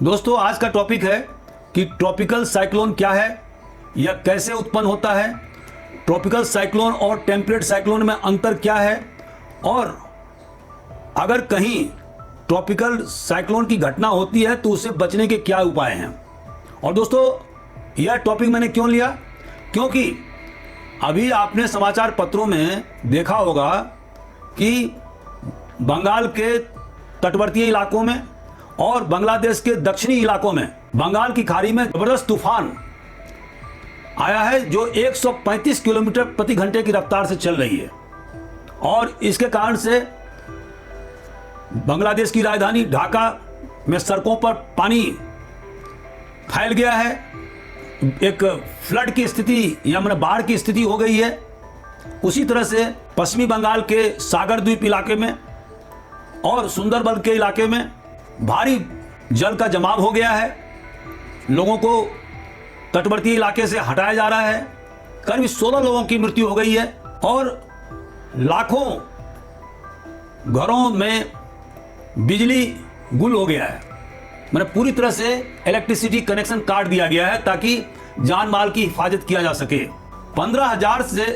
दोस्तों आज का टॉपिक है कि ट्रॉपिकल साइक्लोन क्या है, यह कैसे उत्पन्न होता है, ट्रॉपिकल साइक्लोन और टेम्परेट साइक्लोन में अंतर क्या है और अगर कहीं ट्रॉपिकल साइक्लोन की घटना होती है तो उससे बचने के क्या उपाय हैं। और दोस्तों यह टॉपिक मैंने क्यों लिया, क्योंकि अभी आपने समाचार पत्रों में देखा होगा कि बंगाल के तटवर्तीय इलाकों में और बांग्लादेश के दक्षिणी इलाकों में बंगाल की खाड़ी में जबरदस्त तूफान आया है जो 135 किलोमीटर प्रति घंटे की रफ्तार से चल रही है और इसके कारण से बांग्लादेश की राजधानी ढाका में सड़कों पर पानी फैल गया है। एक फ्लड की स्थिति या मतलब बाढ़ की स्थिति हो गई है। उसी तरह से पश्चिमी बंगाल के सागर द्वीप इलाके में और सुंदरबन के इलाके में भारी जल का जमाव हो गया है। लोगों को तटवर्ती इलाके से हटाया जा रहा है। करीब 16 लोगों की मृत्यु हो गई है और लाखों घरों में बिजली गुल हो गया है। मतलब पूरी तरह से इलेक्ट्रिसिटी कनेक्शन काट दिया गया है ताकि जान माल की हिफाजत किया जा सके। 15,000 से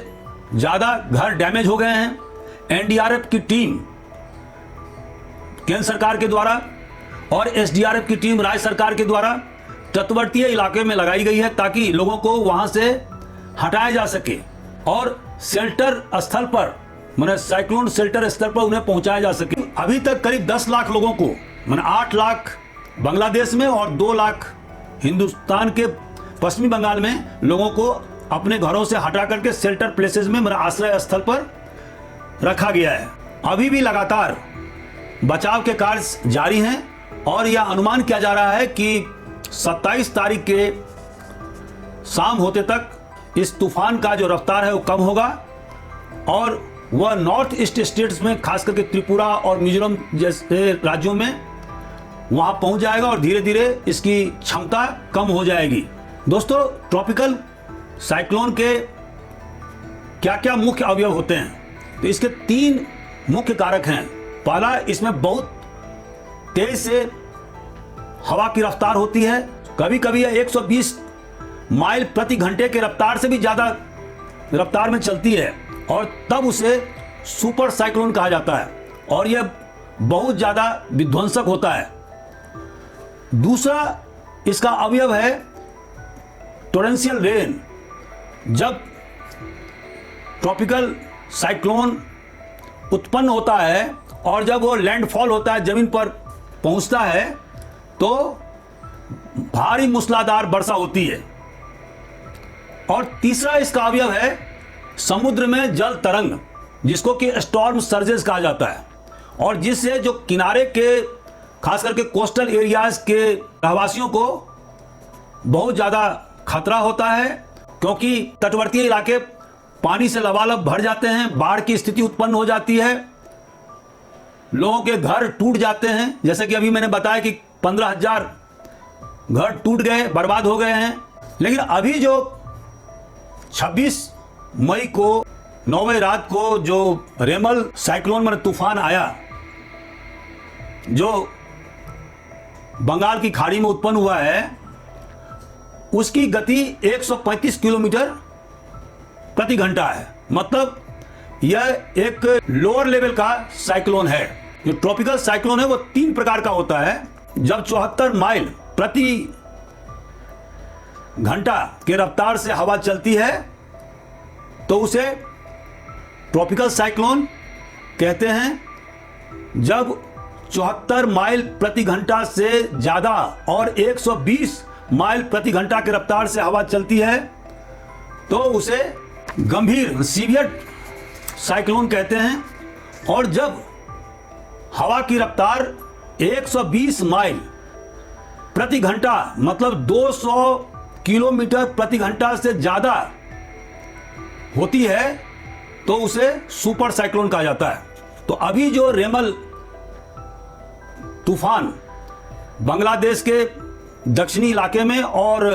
ज्यादा घर डैमेज हो गए हैं। एनडीआरएफ की टीम केंद्र सरकार के द्वारा और एसडीआरएफ की टीम राज्य सरकार के द्वारा तटवर्तीय इलाके में लगाई गई है ताकि लोगों को वहां से हटाया जा सके और शेल्टर स्थल पर मतलब साइक्लोन शेल्टर स्थल पर उन्हें पहुंचाया जा सके। अभी तक करीब 10 लाख लोगों को मतलब 8 लाख बांग्लादेश में और 2 लाख हिंदुस्तान के पश्चिमी बंगाल में लोगों को अपने घरों से हटा करके शेल्टर प्लेसेस में मतलब आश्रय स्थल पर रखा गया है। अभी भी लगातार बचाव के कार्य जारी हैं और यह अनुमान किया जा रहा है कि 27 तारीख के शाम होते तक इस तूफान का जो रफ्तार है वो कम होगा और वह नॉर्थ ईस्ट स्टेट्स में खास करके त्रिपुरा और मिजोरम जैसे राज्यों में वहां पहुंच जाएगा और धीरे धीरे इसकी क्षमता कम हो जाएगी। दोस्तों ट्रॉपिकल साइक्लोन के क्या क्या मुख्य अवयव होते हैं, तो इसके 3 मुख्य कारक हैं। पहला, इसमें बहुत तेज से हवा की रफ्तार होती है। कभी कभी यह 120 माइल प्रति घंटे के रफ्तार से भी ज्यादा रफ्तार में चलती है और तब उसे सुपर साइक्लोन कहा जाता है और यह बहुत ज्यादा विध्वंसक होता है। दूसरा इसका अवयव है टोरेंशियल रेन। जब ट्रॉपिकल साइक्लोन उत्पन्न होता है और जब वो लैंडफॉल होता है, जमीन पर पहुंचता है, तो भारी मूसलाधार वर्षा होती है। और तीसरा इसका अवयव है समुद्र में जल तरंग, जिसको कि स्टॉर्म सर्जेस कहा जाता है और जिससे जो किनारे के खास करके कोस्टल एरियाज के रहवासियों को बहुत ज्यादा खतरा होता है, क्योंकि तटवर्तीय इलाके पानी से लबालब भर जाते हैं, बाढ़ की स्थिति उत्पन्न हो जाती है, लोगों के घर टूट जाते हैं। जैसे कि अभी मैंने बताया कि 15,000 घर टूट गए, बर्बाद हो गए हैं। लेकिन अभी जो 26 मई को 9 बजे रात को जो रेमल साइक्लोन मतलब तूफान आया जो बंगाल की खाड़ी में उत्पन्न हुआ है, उसकी गति 135 किलोमीटर प्रति घंटा है। मतलब यह एक लोअर लेवल का साइक्लोन है। जो ट्रॉपिकल साइक्लोन है वो 3 प्रकार का होता है। जब 74 माइल प्रति घंटा के रफ्तार से हवा चलती है तो उसे ट्रॉपिकल साइक्लोन कहते हैं। जब 74 माइल प्रति घंटा से ज्यादा और 120 माइल प्रति घंटा के रफ्तार से हवा चलती है तो उसे गंभीर सीवियर साइक्लोन कहते हैं। और जब हवा की रफ्तार 120 माइल प्रति घंटा मतलब 200 किलोमीटर प्रति घंटा से ज्यादा होती है तो उसे सुपर साइक्लोन कहा जाता है। तो अभी जो रेमल तूफान बांग्लादेश के दक्षिणी इलाके में और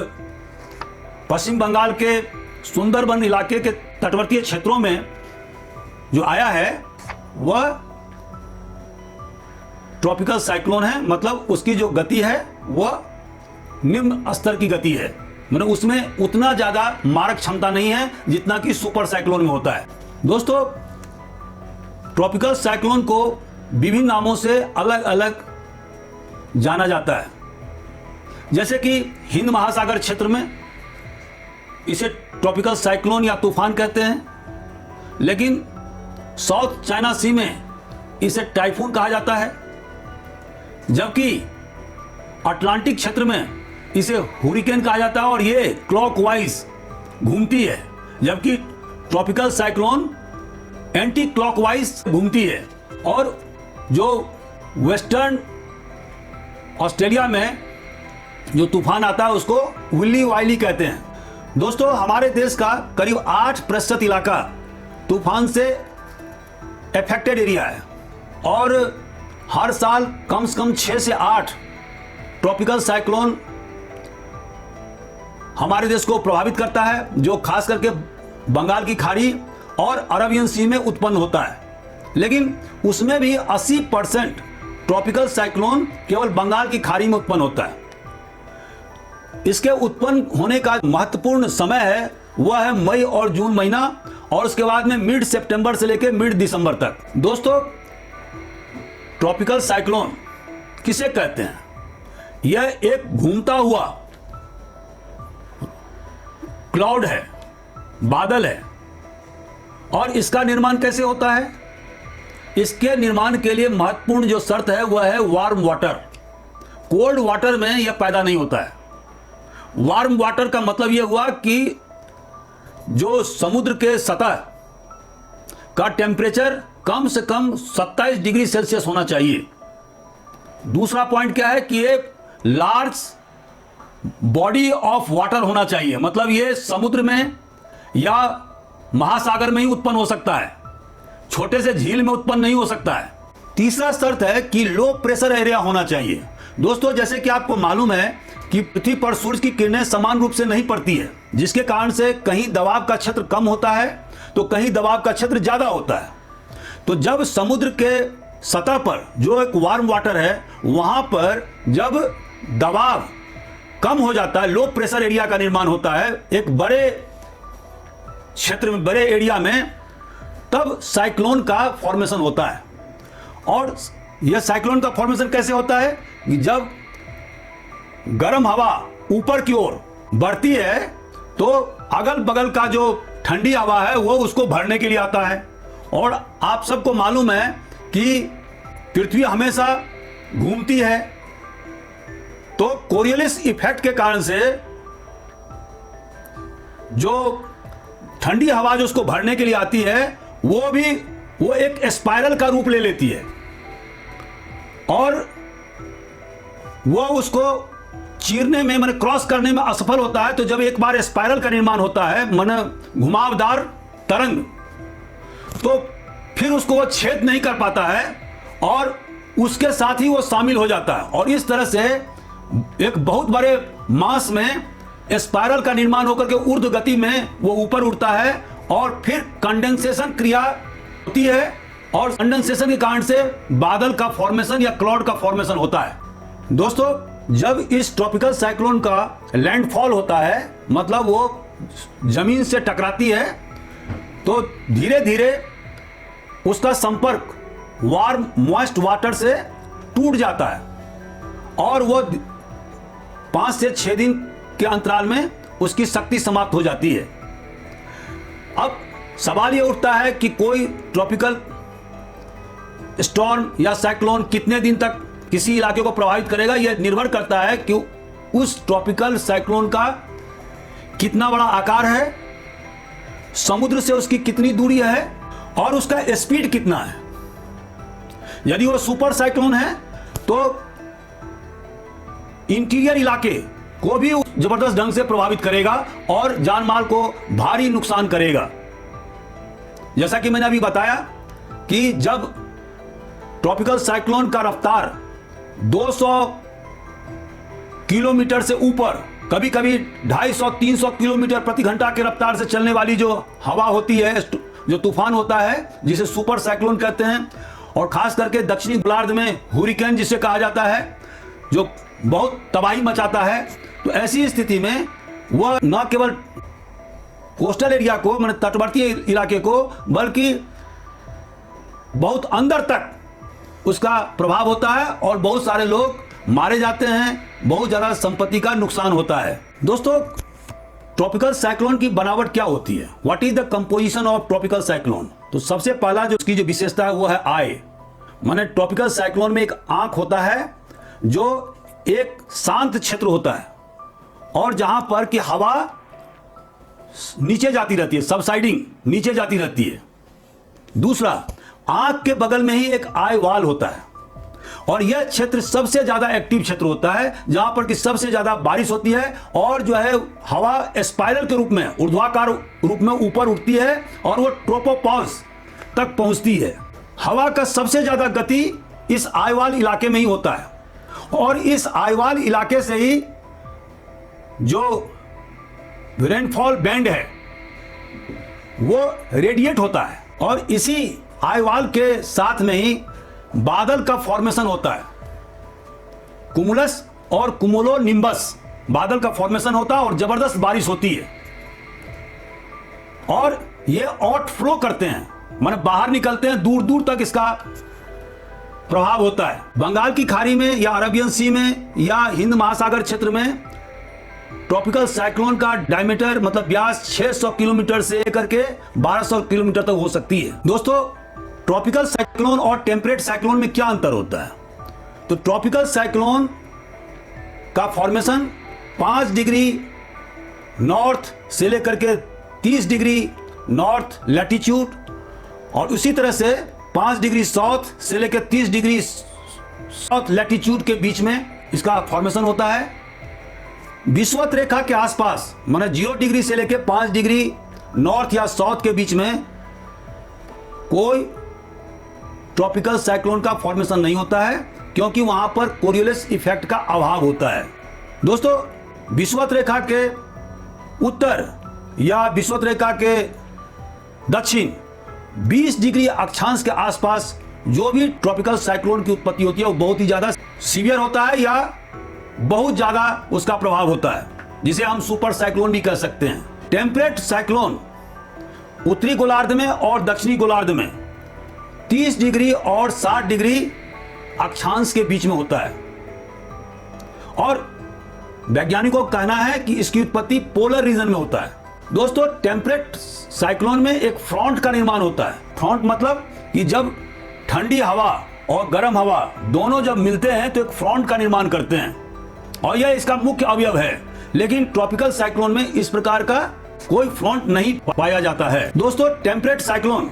पश्चिम बंगाल के सुंदरबन इलाके के तटवर्तीय क्षेत्रों में जो आया है वह ट्रॉपिकल साइक्लोन है, मतलब उसकी जो गति है वह निम्न स्तर की गति है, मतलब उसमें उतना ज्यादा मारक क्षमता नहीं है जितना कि सुपर साइक्लोन में होता है। दोस्तों, ट्रॉपिकल साइक्लोन को विभिन्न नामों से अलग अलग जाना जाता है। जैसे कि हिंद महासागर क्षेत्र में इसे ट्रॉपिकल साइक्लोन या तूफान कहते हैं, लेकिन साउथ चाइना सी में इसे टाइफून कहा जाता है, जबकि अटलांटिक क्षेत्र में इसे हुरिकेन कहा जाता है और ये क्लॉकवाइज घूमती है, जबकि ट्रॉपिकल साइक्लोन एंटी क्लॉकवाइज घूमती है। और जो वेस्टर्न ऑस्ट्रेलिया में जो तूफान आता है उसको विल्ली वाइली कहते हैं। दोस्तों, हमारे देश का करीब 8% इलाका तूफान से अफेक्टेड एरिया है और हर साल कम से कम 6 से 8 ट्रॉपिकल साइक्लोन हमारे देश को प्रभावित करता है, जो खास करके बंगाल की खाड़ी और अरबियन सी में उत्पन्न होता है। लेकिन उसमें भी 80% ट्रॉपिकल साइक्लोन केवल बंगाल की खाड़ी में उत्पन्न होता है। इसके उत्पन्न होने का महत्वपूर्ण समय है वह है मई और जून महीना, और उसके बाद में मिड सितंबर से लेकर मिड दिसंबर तक। दोस्तों, ट्रॉपिकल साइक्लोन किसे कहते हैं? यह एक घूमता हुआ क्लाउड है, बादल है। और इसका निर्माण कैसे होता है? इसके निर्माण के लिए महत्वपूर्ण जो शर्त है वह है वार्म वाटर। कोल्ड वाटर में यह पैदा नहीं होता है। वार्म वाटर का मतलब यह हुआ कि जो समुद्र के सतह का टेम्परेचर कम से कम 27 डिग्री सेल्सियस होना चाहिए। दूसरा पॉइंट क्या है कि एक लार्ज बॉडी ऑफ वाटर होना चाहिए, मतलब ये समुद्र में या महासागर में ही उत्पन्न हो सकता है, छोटे से झील में उत्पन्न नहीं हो सकता है। तीसरा शर्त है कि लो प्रेशर एरिया होना चाहिए। दोस्तों, जैसे कि आपको मालूम है कि पृथ्वी पर सूरज की किरणें समान रूप से नहीं पड़ती है, जिसके कारण से कहीं दबाव का क्षेत्र कम होता है तो कहीं दबाव का क्षेत्र ज्यादा होता है। तो जब समुद्र के सतह पर जो एक वार्म वाटर है वहां पर जब दबाव कम हो जाता है, लो प्रेशर एरिया का निर्माण होता है एक बड़े क्षेत्र में, बड़े एरिया में, तब साइक्लोन का फॉर्मेशन होता है। और यह साइक्लोन का फॉर्मेशन कैसे होता है कि जब गर्म हवा ऊपर की ओर बढ़ती है तो अगल बगल का जो ठंडी हवा है वो उसको भरने के लिए आता है। और आप सबको मालूम है कि पृथ्वी हमेशा घूमती है, तो कोरियोलिस इफेक्ट के कारण से जो ठंडी हवा जो उसको भरने के लिए आती है वो एक स्पाइरल का रूप ले लेती है और वो उसको चीरने में, माने क्रॉस करने में असफल होता है। तो जब एक बार स्पाइरल का निर्माण होता है, माने घुमावदार तरंग, तो फिर उसको वो छेद नहीं कर पाता है और उसके साथ ही वो शामिल हो जाता है और इस तरह से एक बहुत बड़े मास में स्पाइरल का निर्माण होकर के ऊर्ध्व गति में वो ऊपर उड़ता है और फिर कंडेंसेशन क्रिया होती है और कंडेंसेशन के कारण से बादल का फॉर्मेशन या क्लाउड का फॉर्मेशन होता है। दोस्तों, जब इस ट्रॉपिकल साइक्लोन का लैंडफॉल होता है, मतलब वो जमीन से टकराती है, तो धीरे धीरे उसका संपर्क वार्म मॉइस्ट वाटर से टूट जाता है और वो 5 से 6 दिन के अंतराल में उसकी शक्ति समाप्त हो जाती है। अब सवाल ये उठता है कि कोई ट्रॉपिकल स्टॉर्म या साइक्लोन कितने दिन तक किसी इलाके को प्रभावित करेगा। यह निर्भर करता है कि उस ट्रॉपिकल साइक्लोन का कितना बड़ा आकार है, समुद्र से उसकी कितनी दूरी है और उसका स्पीड कितना है। यदि वो सुपर साइक्लोन है तो इंटीरियर इलाके को भी जबरदस्त ढंग से प्रभावित करेगा और जान माल को भारी नुकसान करेगा। जैसा कि मैंने अभी बताया कि जब ट्रॉपिकल साइक्लोन का रफ्तार 200 किलोमीटर से ऊपर, कभी कभी 250-300 किलोमीटर प्रति घंटा के रफ्तार से चलने वाली जो हवा होती है, जो तूफान होता है, जिसे सुपर साइक्लोन कहते हैं, और खास करके दक्षिणी गोलार्ध में हुरिकेन जिसे कहा जाता है, जो बहुत तबाही मचाता है। तो ऐसी स्थिति में वह न केवल कोस्टल एरिया को, मतलब तटवर्ती इलाके को, बल्कि बहुत अंदर तक उसका प्रभाव होता है और बहुत सारे लोग मारे जाते हैं, बहुत ज़्यादा संपत्ति का नुकसान होता है। दोस्तों, ट्रॉपिकल साइक्लोन की बनावट क्या होती है? What is the composition of tropical cyclone? तो सबसे पहला जो उसकी जो विशेषता है वो है आई। माने ट्रॉपिकल साइक्लोन में एक आंख होता है जो एक शांत क्षेत्र होता है और जहां पर कि हवा नीचे जाती रहती है, सबसाइडिंग नीचे जाती रहती है। दूसरा, आंख के बगल में ही एक आई वॉल होता है और यह क्षेत्र सबसे ज्यादा एक्टिव क्षेत्र होता है, जहां पर कि सबसे ज्यादा बारिश होती है और जो है हवा स्पाइरल के रूप में, ऊर्ध्वाकार रूप में ऊपर उठती है और वो ट्रोपोपॉज तक पहुंचती है। हवा का सबसे ज्यादा गति इस आईवाल इलाके में ही होता है और इस आईवाल इलाके से ही जो रेनफॉल बैंड है वो रेडिएट होता है और इसी आईवाल के साथ में ही बादल का फॉर्मेशन होता है। कुमुलस और कुमुलोनिम्बस बादल का फॉर्मेशन होता है और जबरदस्त बारिश होती है और ये आउटफ्लो करते हैं, माने बाहर निकलते हैं, दूर दूर तक इसका प्रभाव होता है। बंगाल की खाड़ी में या अरबियन सी में या हिंद महासागर क्षेत्र में ट्रॉपिकल साइक्लोन का डायमीटर, मतलब व्यास 600 किलोमीटर से लेकर के 1200 किलोमीटर तक हो सकती है। दोस्तों, ट्रॉपिकल साइक्लोन और टेम्परेट साइक्लोन में क्या अंतर होता है? तो ट्रॉपिकल साइक्लोन का फॉर्मेशन 5 डिग्री नॉर्थ से लेकर के 30 डिग्री नॉर्थ लैटिट्यूड और उसी तरह से 5 डिग्री साउथ से लेकर 30 डिग्री साउथ लैटिट्यूड के बीच में इसका फॉर्मेशन होता है। विषुवत रेखा के आसपास, माने 0 डिग्री से लेकर 5 डिग्री नॉर्थ या साउथ के बीच में कोई ट्रॉपिकल साइक्लोन का फॉर्मेशन नहीं होता है, क्योंकि वहां पर कोरियोलिस इफेक्ट का अभाव होता है। दोस्तों, विषुवत रेखा के उत्तर या विषुवत रेखा के दक्षिण 20 डिग्री अक्षांश के आसपास जो भी ट्रॉपिकल साइक्लोन की उत्पत्ति होती है वो बहुत ही ज्यादा सीवियर होता है या बहुत ज्यादा उसका प्रभाव होता है, जिसे हम सुपर साइक्लोन भी कह सकते हैं। टेम्परेट साइक्लोन उत्तरी गोलार्ध में और दक्षिणी गोलार्ध में 30 डिग्री और 60 डिग्री अक्षांश के बीच में होता है और वैज्ञानिकों का कहना है कि इसकी उत्पत्ति पोलर रीजन में होता है। दोस्तों, टेम्परेट साइक्लोन में एक फ्रंट का निर्माण होता है। फ्रंट मतलब कि जब ठंडी हवा और गर्म हवा दोनों जब मिलते हैं तो एक फ्रंट का निर्माण करते हैं और यह इसका मुख्य अवयव है। लेकिन ट्रॉपिकल साइक्लोन में इस प्रकार का कोई फ्रंट नहीं पाया जाता है। दोस्तों, टेम्परेट साइक्लोन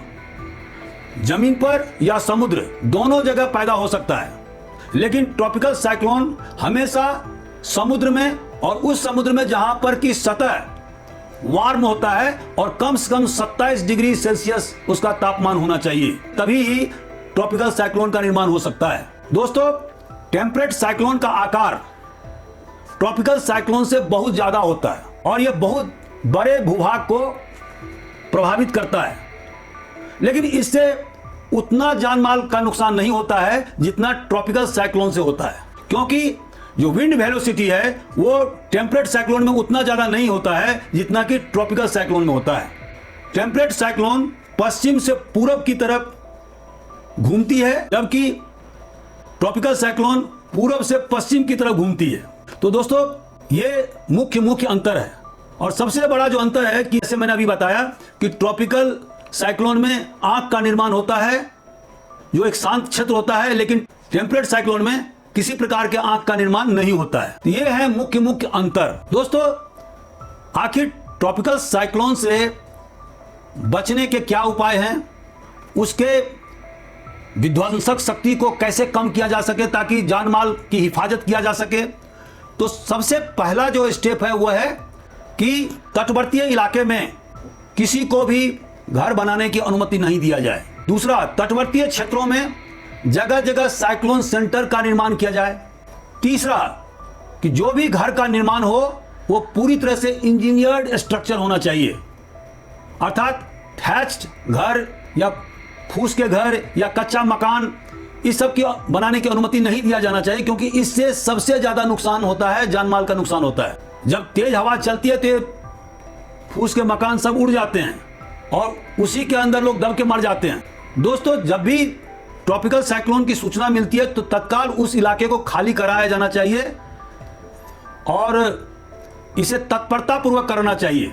जमीन पर या समुद्र दोनों जगह पैदा हो सकता है, लेकिन ट्रॉपिकल साइक्लोन हमेशा समुद्र में और उस समुद्र में जहां पर की सतह वार्म होता है और कम से कम 27 डिग्री सेल्सियस उसका तापमान होना चाहिए, तभी ही ट्रॉपिकल साइक्लोन का निर्माण हो सकता है। दोस्तों, टेम्परेट साइक्लोन का आकार ट्रॉपिकल साइक्लोन से बहुत ज्यादा होता है और यह बहुत बड़े भूभाग को प्रभावित करता है, लेकिन इससे उतना जान माल का नुकसान नहीं होता है जितना ट्रॉपिकल साइक्लोन से होता है, क्योंकि जो विंड वेलोसिटी है वो टेम्परेट साइक्लोन में उतना ज्यादा नहीं होता है जितना कि ट्रॉपिकल साइक्लोन में होता है। टेम्परेट साइक्लोन पश्चिम से पूरब की तरफ घूमती है, जबकि ट्रॉपिकल साइक्लोन पूरब से पश्चिम की तरफ घूमती है। तो दोस्तों, ये मुख्य अंतर है और सबसे बड़ा जो अंतर है कि जैसे मैंने अभी बताया कि ट्रॉपिकल साइक्लोन में आंख का निर्माण होता है जो एक शांत क्षेत्र होता है, लेकिन टेम्परेट साइक्लोन में किसी प्रकार के आंख का निर्माण नहीं होता है। तो ये है मुख्य अंतर। दोस्तों, आखिर ट्रॉपिकल साइक्लोन से बचने के क्या उपाय हैं, उसके विध्वंसक शक्ति को कैसे कम किया जा सके ताकि जान माल की हिफाजत किया जा सके, तो सबसे पहला जो स्टेप है वो है कि तटवर्तीय इलाके में किसी को भी घर बनाने की अनुमति नहीं दिया जाए। दूसरा, तटवर्तीय क्षेत्रों में जगह जगह साइक्लोन सेंटर का निर्माण किया जाए। तीसरा, कि जो भी घर का निर्माण हो वो पूरी तरह से इंजीनियर्ड स्ट्रक्चर होना चाहिए, अर्थात थैच्ड घर या फूस के घर या कच्चा मकान इस सब की बनाने की अनुमति नहीं दिया जाना चाहिए, क्योंकि इससे सबसे ज्यादा नुकसान होता है, जान माल का नुकसान होता है। जब तेज हवा चलती है तो ये फूस के मकान सब उड़ जाते हैं और उसी के अंदर लोग दब के मर जाते हैं। दोस्तों, जब भी ट्रॉपिकल साइक्लोन की सूचना मिलती है तो तत्काल उस इलाके को खाली कराया जाना चाहिए और इसे तत्परतापूर्वक करना चाहिए।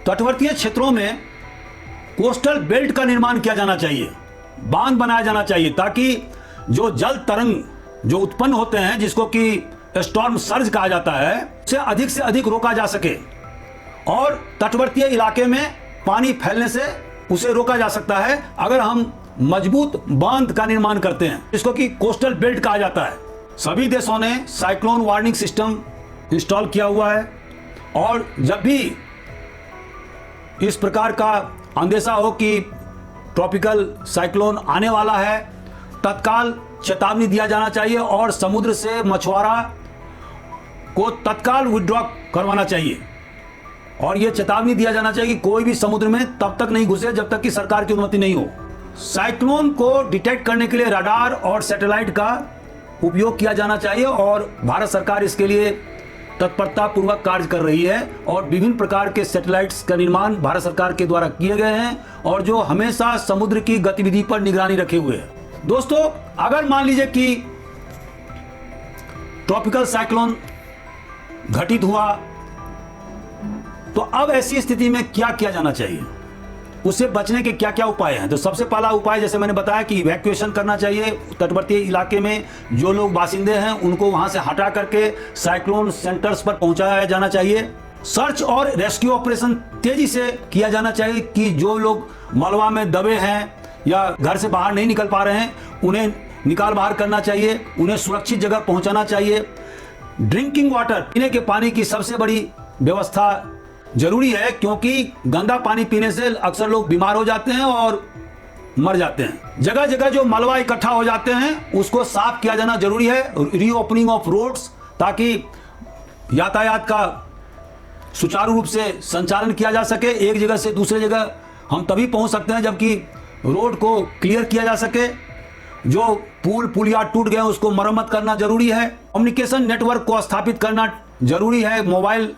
तटवर्तीय क्षेत्रों में कोस्टल बेल्ट का निर्माण किया जाना चाहिए, बांध बनाया जाना चाहिए, ताकि जो जल तरंग जो उत्पन्न होते हैं, जिसको कि स्टॉर्म सर्ज कहा जाता है, उसे से अधिक रोका जा सके और तटवर्तीय इलाके में पानी फैलने से उसे रोका जा सकता है अगर हम मजबूत बांध का निर्माण करते हैं, जिसको कि कोस्टल बेल्ट कहा जाता है। सभी देशों ने साइक्लोन वार्निंग सिस्टम इंस्टॉल किया हुआ है और जब भी इस प्रकार का अंदेशा हो कि ट्रॉपिकल साइक्लोन आने वाला है, तत्काल चेतावनी दिया जाना चाहिए और समुद्र से मछुआरा को तत्काल विड्रॉ करवाना चाहिए और यह चेतावनी दिया जाना चाहिए कि कोई भी समुद्र में तब तक नहीं घुसे जब तक कि सरकार की अनुमति नहीं हो। साइक्लोन को डिटेक्ट करने के लिए रडार और सैटेलाइट का उपयोग किया जाना चाहिए और भारत सरकार इसके लिए तत्परता पूर्वक कार्य कर रही है और विभिन्न प्रकार के सैटेलाइट्स का निर्माण भारत सरकार के द्वारा किए गए हैं और जो हमेशा समुद्र की गतिविधि पर निगरानी रखे हुए हैं। दोस्तों, अगर मान लीजिए कि ट्रॉपिकल साइक्लोन घटित हुआ तो अब ऐसी स्थिति में क्या किया जाना चाहिए, उससे बचने के क्या क्या उपाय हैं। तो सबसे पहला उपाय, जैसे मैंने बताया, कि इवैक्यूएशन करना चाहिए। तटवर्तीय इलाके में जो लोग बासिंदे हैं उनको वहां से हटा करके साइक्लोन सेंटर्स पर पहुंचाया जाना चाहिए। सर्च और रेस्क्यू ऑपरेशन तेजी से किया जाना चाहिए कि जो लोग मलबा में दबे हैं या घर से बाहर नहीं निकल पा रहे हैं उन्हें निकाल बाहर करना चाहिए, उन्हें सुरक्षित जगह पहुंचाना चाहिए। ड्रिंकिंग वाटर, पीने के पानी की सबसे बड़ी व्यवस्था जरूरी है, क्योंकि गंदा पानी पीने से अक्सर लोग बीमार हो जाते हैं और मर जाते हैं। जगह जगह जो मलबा इकट्ठा हो जाते हैं उसको साफ किया जाना जरूरी है। रीओपनिंग ऑफ रोड्स, ताकि यातायात का सुचारू रूप से संचालन किया जा सके। एक जगह से दूसरे जगह हम तभी पहुंच सकते हैं जबकि रोड को क्लियर किया जा सके। जो पुल पुलिया टूट गए उसको मरम्मत करना जरूरी है। कम्युनिकेशन नेटवर्क को स्थापित करना जरूरी है। मोबाइल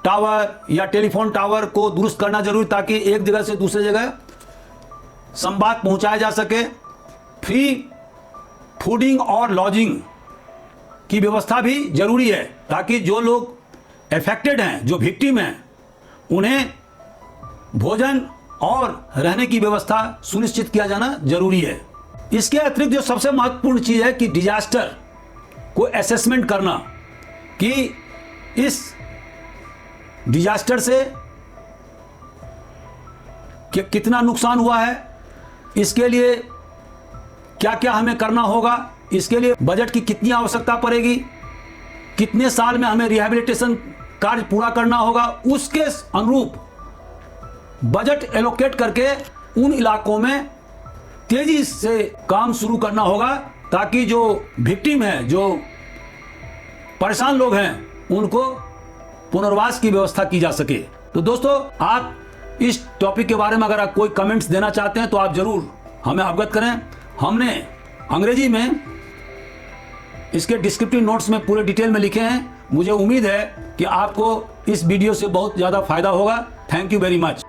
टावर या टेलीफोन टावर को दुरुस्त करना जरूरी, ताकि एक जगह से दूसरे जगह संवाद पहुंचाया जा सके। फ्री फूडिंग और लॉजिंग की व्यवस्था भी जरूरी है, ताकि जो लोग अफेक्टेड हैं, जो विक्टिम हैं, उन्हें भोजन और रहने की व्यवस्था सुनिश्चित किया जाना जरूरी है। इसके अतिरिक्त जो सबसे महत्वपूर्ण चीज है कि डिजास्टर को असेसमेंट करना, कि इस डिजास्टर से कितना नुकसान हुआ है, इसके लिए क्या क्या हमें करना होगा, इसके लिए बजट की कितनी आवश्यकता पड़ेगी, कितने साल में हमें रिहैबिलिटेशन कार्य पूरा करना होगा, उसके अनुरूप बजट एलोकेट करके उन इलाकों में तेजी से काम शुरू करना होगा, ताकि जो विक्टिम है, जो परेशान लोग हैं, उनको पुनर्वास की व्यवस्था की जा सके। तो दोस्तों, आप इस टॉपिक के बारे में अगर आप कोई कमेंट्स देना चाहते हैं तो आप जरूर हमें अवगत करें। हमने अंग्रेजी में इसके डिस्क्रिप्टिव नोट्स में पूरे डिटेल में लिखे हैं। मुझे उम्मीद है कि आपको इस वीडियो से बहुत ज़्यादा फायदा होगा। Thank you very much.